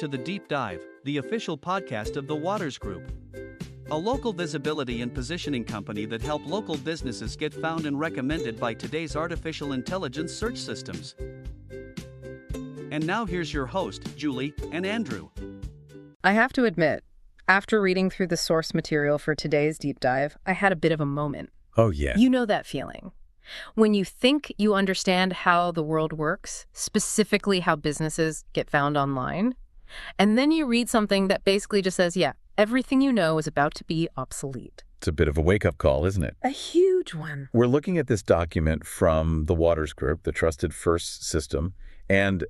to The Deep Dive, the official podcast of the Waters Group, a local visibility and positioning company that help local businesses get found and recommended by today's artificial intelligence search systems. And now here's your host, Julie and Andrew. I have to admit, after reading through the source material for today's deep dive, I had a bit of a moment. Oh, yeah. You know that feeling. When you think you understand how the world works, specifically how businesses get found online, and then you read something that basically just says, yeah, everything you know is about to be obsolete. It's a bit of a wake-up call, isn't it? A huge one. We're looking at this document from the Waters Group, the Trusted First system, and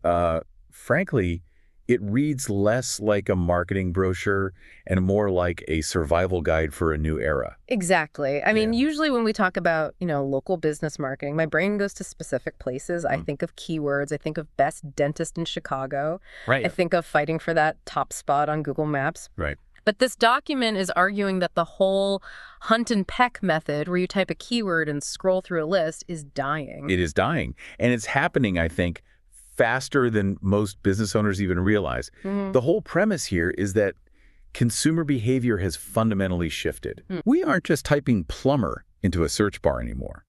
frankly, it reads less like a marketing brochure and more like a survival guide for a new era. Exactly. I mean, usually when we talk about, local business marketing, my brain goes to specific places. I think of keywords. I think of best dentist in Chicago. Right. I think of fighting for that top spot on Google Maps. Right. But this document is arguing that the whole hunt and peck method, where you type a keyword and scroll through a list, is dying. It is dying. And it's happening, I think, faster than most business owners even realize. The whole premise here is that consumer behavior has fundamentally shifted. We aren't just typing plumber into a search bar anymore.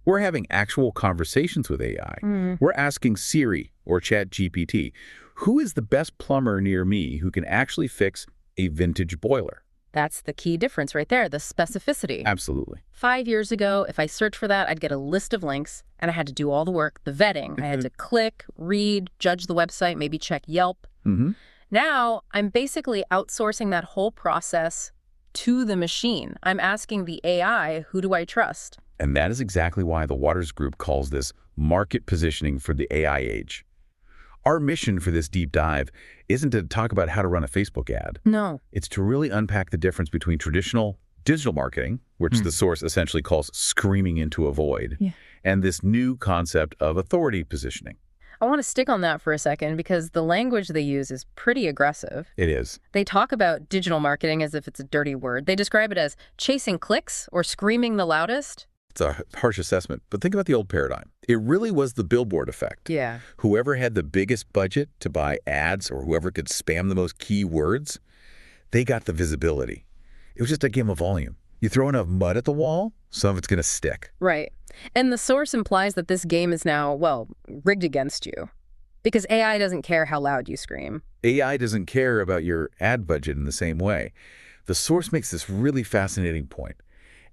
We're having actual conversations with AI. We're asking Siri or ChatGPT, who is the best plumber near me who can actually fix a vintage boiler? That's the key difference right there, the specificity. Absolutely. 5 years ago, if I searched for that, I'd get a list of links, and I had to do all the work, the vetting. I had to click, read, judge the website, maybe check Yelp. Now, I'm basically outsourcing that whole process to the machine. I'm asking the AI, who do I trust? And that is exactly why the Waters Group calls this market positioning for the AI age. Our mission for this deep dive isn't to talk about how to run a Facebook ad. No. It's to really unpack the difference between traditional digital marketing, which the source essentially calls screaming into a void, and this new concept of authority positioning. I want to stick on that for a second because the language they use is pretty aggressive. It is. They talk about digital marketing as if it's a dirty word. They describe it as chasing clicks or screaming the loudest. It's a harsh assessment, but think about the old paradigm. It really was the billboard effect. Yeah. Whoever had the biggest budget to buy ads or whoever could spam the most keywords, they got the visibility. It was just a game of volume. You throw enough mud at the wall, some of it's going to stick. Right. And the source implies that this game is now, rigged against you. Because AI doesn't care how loud you scream. AI doesn't care about your ad budget in the same way. The source makes this really fascinating point.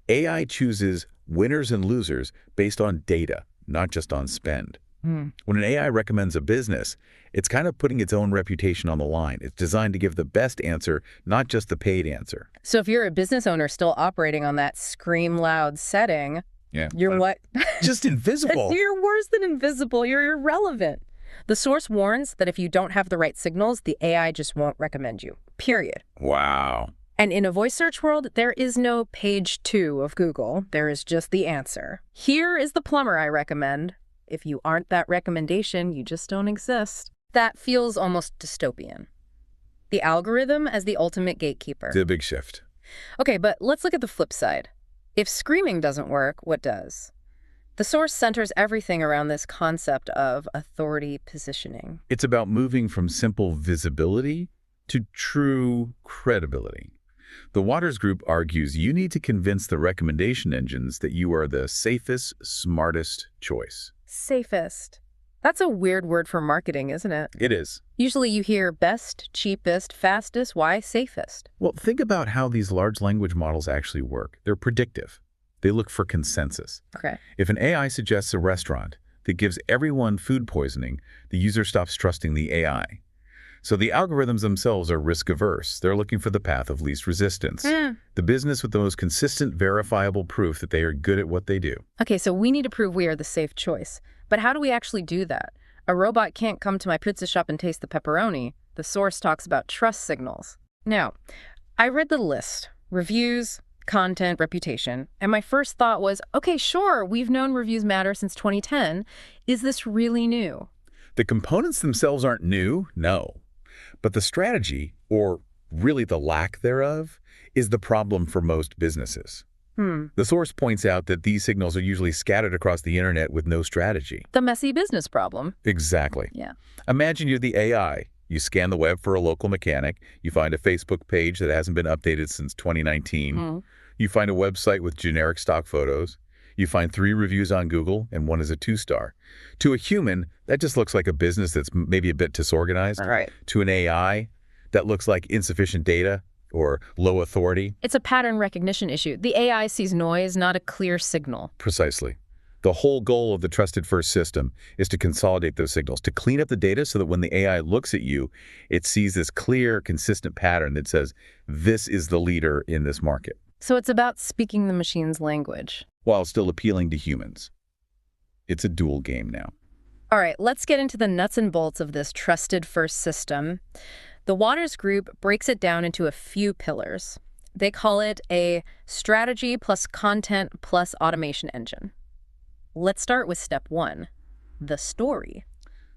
AI chooses winners and losers based on data, not just on spend. When an AI recommends a business, it's kind of putting its own reputation on the line. It's designed to give the best answer, not just the paid answer. So if you're a business owner still operating on that scream loud setting, you're what? Just invisible. You're worse than invisible. You're irrelevant. The source warns that if you don't have the right signals, the AI just won't recommend you, period. Wow. And in a voice search world, there is no page 2 of Google. There is just the answer. Here is the plumber I recommend. If you aren't that recommendation, you just don't exist. That feels almost dystopian. The algorithm as the ultimate gatekeeper. It's a big shift. Okay, but let's look at the flip side. If screaming doesn't work, what does? The source centers everything around this concept of authority positioning. It's about moving from simple visibility to true credibility. The Waters Group argues you need to convince the recommendation engines that you are the safest, smartest choice. Safest. That's a weird word for marketing, isn't it? It is. Usually you hear best, cheapest, fastest. Why safest? Well, think about how these large language models actually work. They're predictive. They look for consensus. Okay. If an AI suggests a restaurant that gives everyone food poisoning, the user stops trusting the AI. So the algorithms themselves are risk-averse. They're looking for the path of least resistance. The business with the most consistent, verifiable proof that they are good at what they do. Okay, so we need to prove we are the safe choice. But how do we actually do that? A robot can't come to my pizza shop and taste the pepperoni. The source talks about trust signals. Now, I read the list. Reviews, content, reputation. And my first thought was, okay, sure, we've known reviews matter since 2010. Is this really new? The components themselves aren't new, no. But the strategy, or really the lack thereof, is the problem for most businesses. The source points out that these signals are usually scattered across the internet with no strategy. The messy business problem. Exactly. Yeah. Imagine you're the AI. You scan the web for a local mechanic. You find a Facebook page that hasn't been updated since 2019. You find a website with generic stock photos. You find 3 reviews on Google, and 1 is a 2-star. To a human, that just looks like a business that's maybe a bit disorganized. Right. To an AI, that looks like insufficient data or low authority. It's a pattern recognition issue. The AI sees noise, not a clear signal. Precisely. The whole goal of the Trusted First system is to consolidate those signals, to clean up the data so that when the AI looks at you, it sees this clear, consistent pattern that says, this is the leader in this market. So it's about speaking the machine's language, while still appealing to humans. It's a dual game now. All right, let's get into the nuts and bolts of this Trusted First system. The Waters Group breaks it down into a few pillars. They call it a strategy plus content plus automation engine. Let's start with step 1, the story.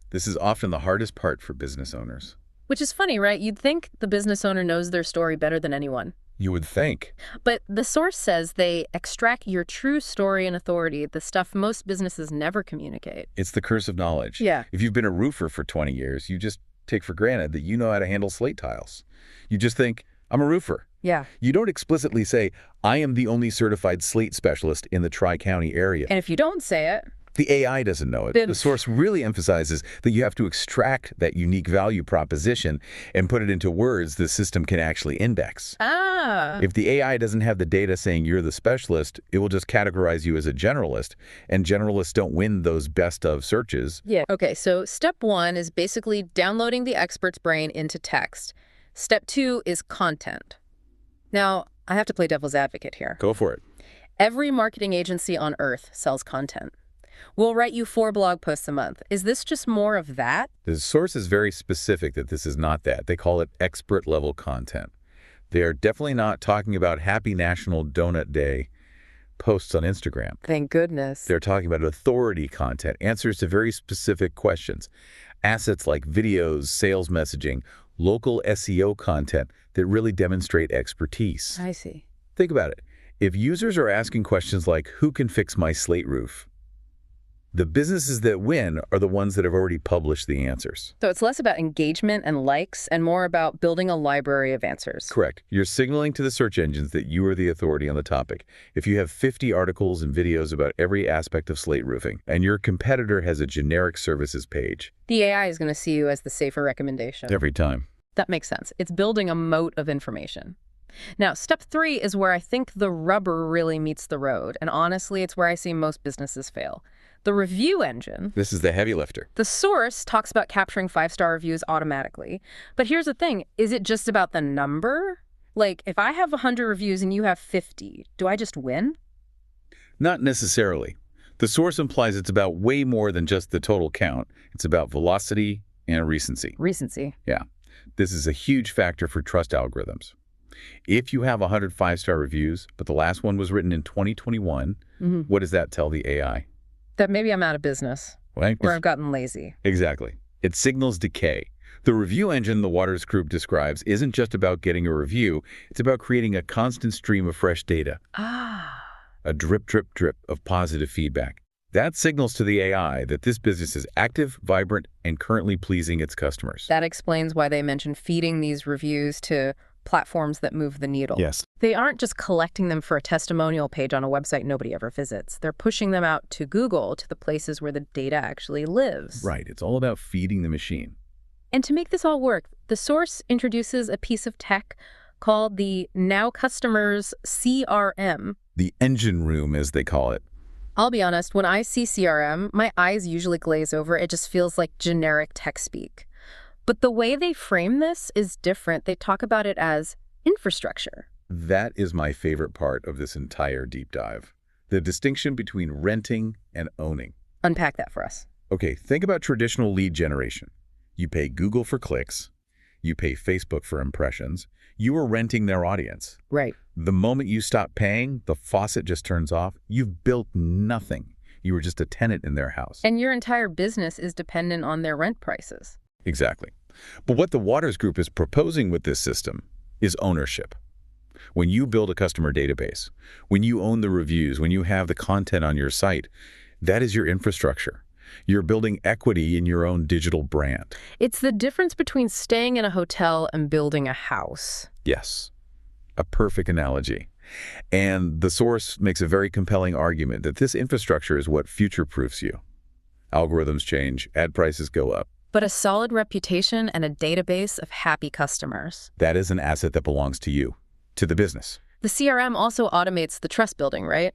This is often the hardest part for business owners. Which is funny, right? You'd think the business owner knows their story better than anyone. You would think. But the source says they extract your true story and authority, the stuff most businesses never communicate. It's the curse of knowledge. Yeah. If you've been a roofer for 20 years, you just take for granted that you know how to handle slate tiles. You just think, I'm a roofer. Yeah. You don't explicitly say, I am the only certified slate specialist in the Tri-County area. And if you don't say it, the AI doesn't know it. Then The source really emphasizes that you have to extract that unique value proposition and put it into words the system can actually index. If the AI doesn't have the data saying you're the specialist, it will just categorize you as a generalist, and generalists don't win those best of searches. Yeah. Okay, so step 1 is basically downloading the expert's brain into text. Step 2 is content. Now, I have to play devil's advocate here. Go for it. Every marketing agency on earth sells content. We'll write you 4 blog posts a month. Is this just more of that? The source is very specific that this is not that. They call it expert-level content. They are definitely not talking about Happy National Donut Day posts on Instagram. Thank goodness. They're talking about authority content, answers to very specific questions, assets like videos, sales messaging, local SEO content that really demonstrate expertise. I see. Think about it. If users are asking questions like, who can fix my slate roof? The businesses that win are the ones that have already published the answers. So it's less about engagement and likes and more about building a library of answers. Correct. You're signaling to the search engines that you are the authority on the topic. If you have 50 articles and videos about every aspect of slate roofing, and your competitor has a generic services page, The AI is going to see you as the safer recommendation. every time. That makes sense. It's building a moat of information. Now, step 3 is where I think the rubber really meets the road. And honestly, it's where I see most businesses fail. The review engine. This is the heavy lifter. The source talks about capturing 5-star reviews automatically. But here's the thing. Is it just about the number? Like, if I have 100 reviews and you have 50, do I just win? Not necessarily. The source implies it's about way more than just the total count. It's about velocity and recency. Recency. Yeah. This is a huge factor for trust algorithms. If you have 100 5-star reviews, but the last one was written in 2021, what does that tell the AI? That maybe I'm out of business. Right? Or I've gotten lazy. Exactly. It signals decay. The review engine the Waters Group describes isn't just about getting a review. It's about creating a constant stream of fresh data. A drip, drip, drip of positive feedback. That signals to the AI that this business is active, vibrant, and currently pleasing its customers. That explains why they mention feeding these reviews to platforms that move the needle. Yes. They aren't just collecting them for a testimonial page on a website nobody ever visits. They're pushing them out to Google, to the places where the data actually lives. Right. It's all about feeding the machine. And to make this all work, the source introduces a piece of tech called the Now Customers CRM. The engine room, as they call it. I'll be honest, when I see CRM, my eyes usually glaze over. It just feels like generic tech speak. But the way they frame this is different. They talk about it as infrastructure. That is my favorite part of this entire deep dive. The distinction between renting and owning. Unpack that for us. Okay, think about traditional lead generation. You pay Google for clicks. You pay Facebook for impressions. You are renting their audience. Right. The moment you stop paying, the faucet just turns off. You've built nothing. You were just a tenant in their house. And your entire business is dependent on their rent prices. Exactly. But what the Waters Group is proposing with this system is ownership. When you build a customer database, when you own the reviews, when you have the content on your site, that is your infrastructure. You're building equity in your own digital brand. It's the difference between staying in a hotel and building a house. Yes, a perfect analogy. And the source makes a very compelling argument that this infrastructure is what future-proofs you. Algorithms change, ad prices go up. But a solid reputation and a database of happy customers. That is an asset that belongs to you, to the business. The CRM also automates the trust building, right?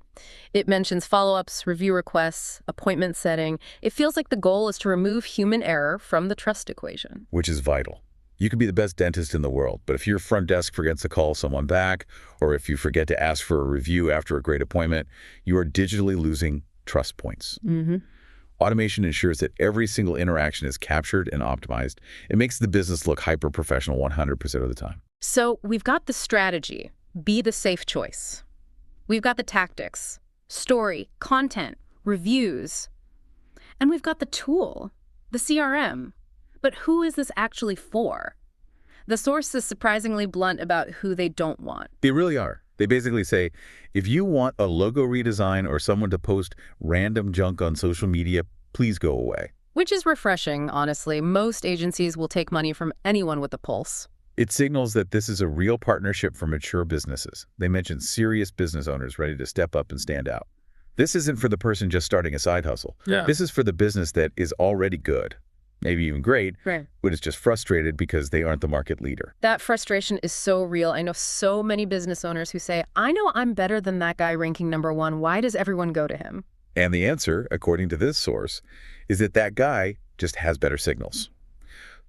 It mentions follow-ups, review requests, appointment setting. It feels like the goal is to remove human error from the trust equation. Which is vital. You could be the best dentist in the world, but if your front desk forgets to call someone back, or if you forget to ask for a review after a great appointment, you are digitally losing trust points. Automation ensures that every single interaction is captured and optimized. It makes the business look hyper-professional 100% of the time. So we've got the strategy, be the safe choice. We've got the tactics, story, content, reviews. And we've got the tool, the CRM. But who is this actually for? The source is surprisingly blunt about who they don't want. They really are. They basically say, if you want a logo redesign or someone to post random junk on social media, please go away. Which is refreshing, honestly. Most agencies will take money from anyone with a pulse. It signals that this is a real partnership for mature businesses. They mention serious business owners ready to step up and stand out. This isn't for the person just starting a side hustle. This is for the business that is already good, maybe even great, but is just frustrated because they aren't the market leader. That frustration is so real. I know so many business owners who say, I know I'm better than that guy ranking #1. Why does everyone go to him? And the answer, according to this source, is that that guy just has better signals.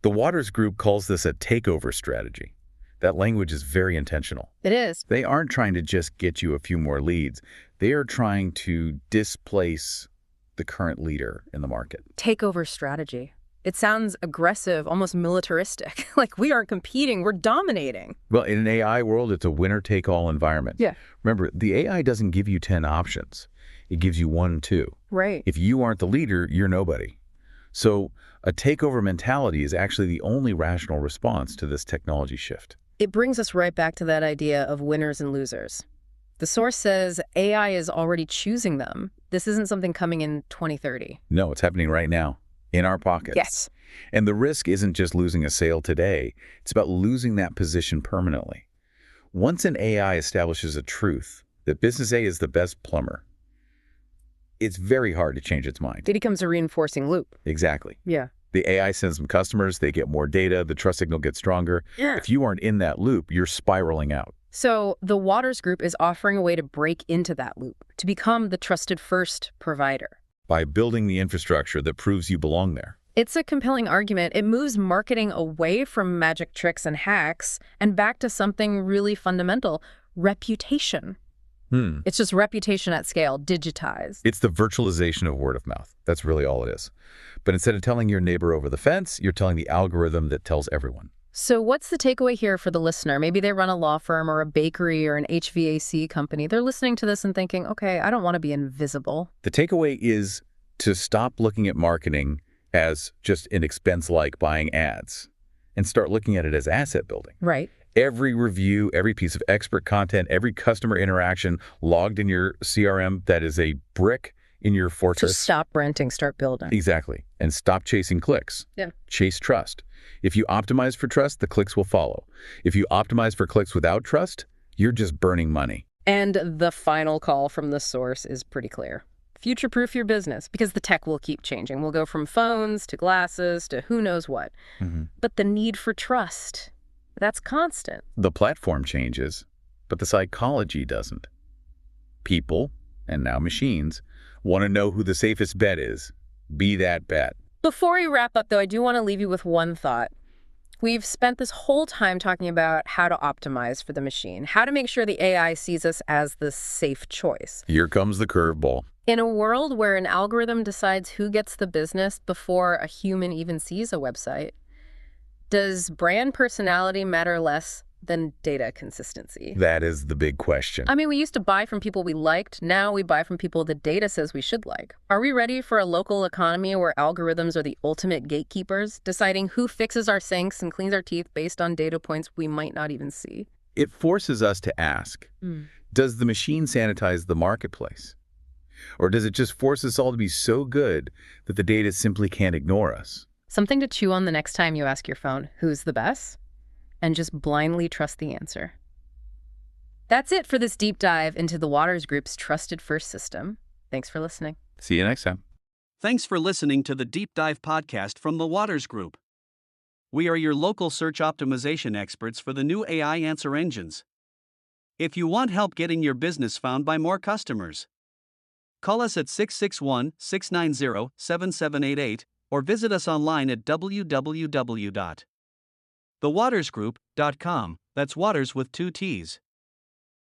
The Waters Group calls this a takeover strategy. That language is very intentional. It is. They aren't trying to just get you a few more leads. They are trying to displace the current leader in the market. Takeover strategy. It sounds aggressive, almost militaristic. Like we aren't competing, we're dominating. Well, in an AI world, it's a winner-take-all environment. Remember, the AI doesn't give you 10 options. It gives you 1, 2. Right. If you aren't the leader, you're nobody. So a takeover mentality is actually the only rational response to this technology shift. It brings us right back to that idea of winners and losers. The source says AI is already choosing them. This isn't something coming in 2030. No, it's happening right now, in our pockets. Yes. And the risk isn't just losing a sale today. It's about losing that position permanently. Once an AI establishes a truth that business A is the best plumber, it's very hard to change its mind. It becomes a reinforcing loop. Exactly. Yeah. The AI sends them customers, they get more data, the trust signal gets stronger. Yeah. If you aren't in that loop, you're spiraling out. So the Waters Group is offering a way to break into that loop, to become the trusted first provider. By building the infrastructure that proves you belong there. It's a compelling argument. It moves marketing away from magic tricks and hacks and back to something really fundamental, reputation. It's just reputation at scale, digitized. It's the virtualization of word of mouth. That's really all it is. But instead of telling your neighbor over the fence, you're telling the algorithm that tells everyone. So what's the takeaway here for the listener? Maybe they run a law firm or a bakery or an HVAC company. They're listening to this and thinking, okay, I don't want to be invisible. The takeaway is to stop looking at marketing as just an expense like buying ads and start looking at it as asset building. Right. Every review, every piece of expert content, every customer interaction logged in your CRM, that is a brick in your fortress. Just stop renting, start building. Exactly. And stop chasing clicks. Yeah. Chase trust. If you optimize for trust, the clicks will follow. If you optimize for clicks without trust, you're just burning money. And the final call from the source is pretty clear. Future-proof your business, because the tech will keep changing. We'll go from phones to glasses to who knows what. But the need for trust, that's constant. The platform changes, but the psychology doesn't. People, and now machines, want to know who the safest bet is. Be that bet. Before we wrap up, though, I do want to leave you with one thought. We've spent this whole time talking about how to optimize for the machine, how to make sure the AI sees us as the safe choice. Here comes the curveball. In a world where an algorithm decides who gets the business before a human even sees a website, does brand personality matter less than data consistency? That is the big question. I mean, we used to buy from people we liked. Now we buy from people the data says we should like. Are we ready for a local economy where algorithms are the ultimate gatekeepers, deciding who fixes our sinks and cleans our teeth based on data points we might not even see? It forces us to ask, does the machine sanitize the marketplace? Or does it just force us all to be so good that the data simply can't ignore us? Something to chew on the next time you ask your phone, who's the best? And just blindly trust the answer. That's it for this deep dive into the Waters Group's trusted first system. Thanks for listening. See you next time. Thanks for listening to the Deep Dive podcast from the Waters Group. We are your local search optimization experts for the new AI answer engines. If you want help getting your business found by more customers, call us at 661-690-7788 or visit us online at www.thewatersgroup.com. That's Waters with 2 T's.